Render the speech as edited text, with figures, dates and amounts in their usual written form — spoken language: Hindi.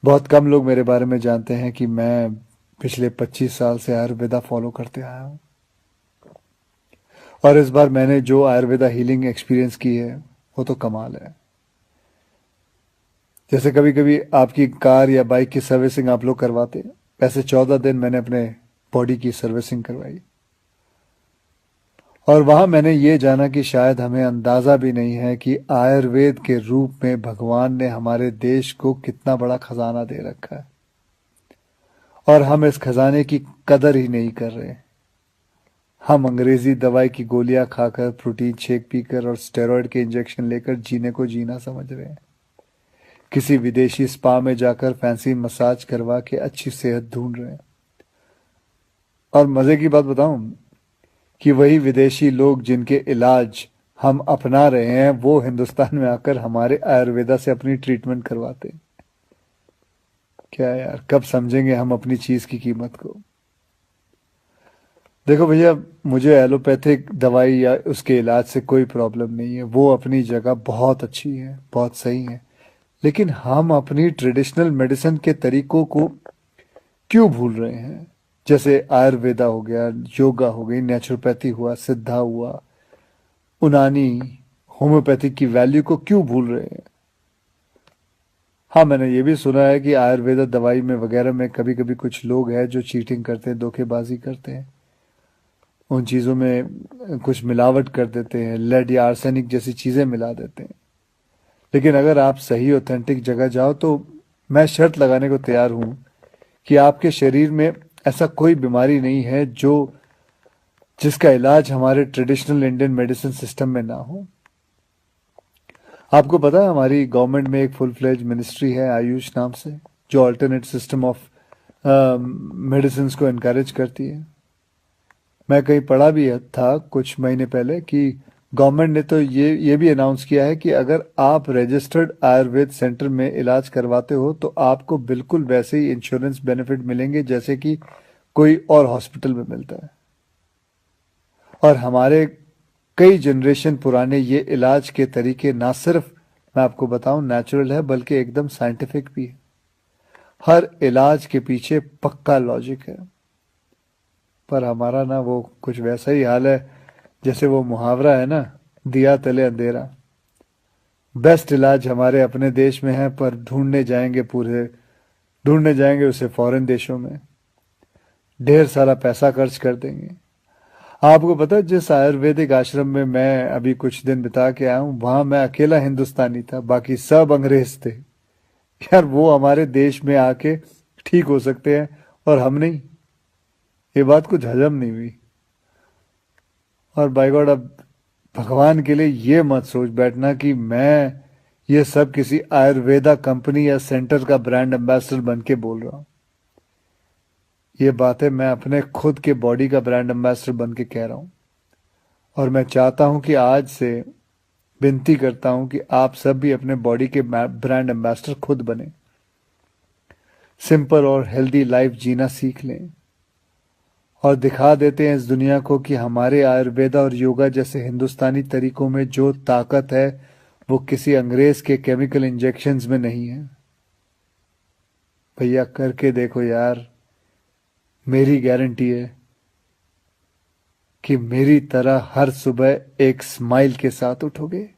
बहुत कम लोग मेरे बारे में जानते हैं कि मैं पिछले 25 साल से आयुर्वेदा फॉलो करते आया हूँ। और इस बार मैंने जो आयुर्वेदा हीलिंग एक्सपीरियंस की है वो तो कमाल है। जैसे कभी कभी आपकी कार या बाइक की सर्विसिंग आप लोग करवाते हैं, वैसे 14 दिन मैंने अपने बॉडी की सर्विसिंग करवाई। और वहां मैंने ये जाना कि शायद हमें अंदाजा भी नहीं है कि आयुर्वेद के रूप में भगवान ने हमारे देश को कितना बड़ा खजाना दे रखा है, और हम इस खजाने की कदर ही नहीं कर रहे। हम अंग्रेजी दवाई की गोलियां खाकर, प्रोटीन शेक पीकर और स्टेरॉयड के इंजेक्शन लेकर जीने को जीना समझ रहे हैं। किसी विदेशी स्पा में जाकर फैंसी मसाज करवा के अच्छी सेहत ढूंढ रहे हैं। और मजे की बात बताऊं कि वही विदेशी लोग जिनके इलाज हम अपना रहे हैं वो हिंदुस्तान में आकर हमारे आयुर्वेदा से अपनी ट्रीटमेंट करवाते हैं। क्या यार, कब समझेंगे हम अपनी चीज की कीमत को। देखो भैया, मुझे एलोपैथिक दवाई या उसके इलाज से कोई प्रॉब्लम नहीं है, वो अपनी जगह बहुत अच्छी है, बहुत सही है। लेकिन हम अपनी ट्रेडिशनल मेडिसिन के तरीकों को क्यों भूल रहे हैं? जैसे आयुर्वेदा हो गया, योगा हो गई, नेचुरोपैथी हुआ, सिद्धा हुआ, उनानी, होम्योपैथिक की वैल्यू को क्यों भूल रहे हैं? हाँ, मैंने ये भी सुना है कि आयुर्वेदा दवाई में वगैरह में कभी कभी कुछ लोग हैं जो चीटिंग करते हैं, धोखेबाजी करते हैं, उन चीज़ों में कुछ मिलावट कर देते हैं, लेड या आर्सेनिक जैसी चीज़ें मिला देते हैं। लेकिन अगर आप सही ऑथेंटिक जगह जाओ तो मैं शर्त लगाने को तैयार हूं कि आपके शरीर में ऐसा कोई बीमारी नहीं है जो जिसका इलाज हमारे ट्रेडिशनल इंडियन मेडिसिन सिस्टम में ना हो। आपको पता है हमारी गवर्नमेंट में एक फुल फ्लेज मिनिस्ट्री है आयुष नाम से, जो अल्टरनेट सिस्टम ऑफ मेडिसिन को इनकरेज करती है। मैं कहीं पढ़ा भी था कुछ महीने पहले कि गवर्नमेंट ने तो ये भी अनाउंस किया है कि अगर आप रजिस्टर्ड आयुर्वेद सेंटर में इलाज करवाते हो तो आपको बिल्कुल वैसे ही इंश्योरेंस बेनिफिट मिलेंगे जैसे कि कोई और हॉस्पिटल में मिलता है। और हमारे कई जनरेशन पुराने ये इलाज के तरीके ना सिर्फ, मैं आपको बताऊं, नेचुरल है बल्कि एकदम साइंटिफिक भी है। हर इलाज के पीछे पक्का लॉजिक है। पर हमारा ना वो कुछ वैसा ही हाल है जैसे वो मुहावरा है ना, दिया तले अंधेरा। बेस्ट इलाज हमारे अपने देश में है पर ढूंढने जाएंगे उसे फॉरेन देशों में, ढेर सारा पैसा खर्च कर देंगे। आपको पता है जिस आयुर्वेदिक आश्रम में मैं अभी कुछ दिन बिता के आया हूं, वहां मैं अकेला हिंदुस्तानी था, बाकी सब अंग्रेज थे। यार, वो हमारे देश में आके ठीक हो सकते हैं और हम नहीं। ये बात कुछ हजम नहीं हुई। और बाय गॉड, अब भगवान के लिए ये मत सोच बैठना कि मैं ये सब किसी आयुर्वेदा कंपनी या सेंटर का ब्रांड एम्बेसडर बन के बोल रहा हूं। ये बातें मैं अपने खुद के बॉडी का ब्रांड एम्बेसडर बन के कह रहा हूं। और मैं चाहता हूं कि आज से विनती करता हूं कि आप सब भी अपने बॉडी के ब्रांड एम्बेसडर खुद बने, सिंपल और हेल्दी लाइफ जीना सीख लें और दिखा देते हैं इस दुनिया को कि हमारे आयुर्वेदा और योगा जैसे हिंदुस्तानी तरीकों में जो ताकत है वो किसी अंग्रेज के केमिकल इंजेक्शंस में नहीं है। भैया, करके देखो यार, मेरी गारंटी है कि मेरी तरह हर सुबह एक स्माइल के साथ उठोगे।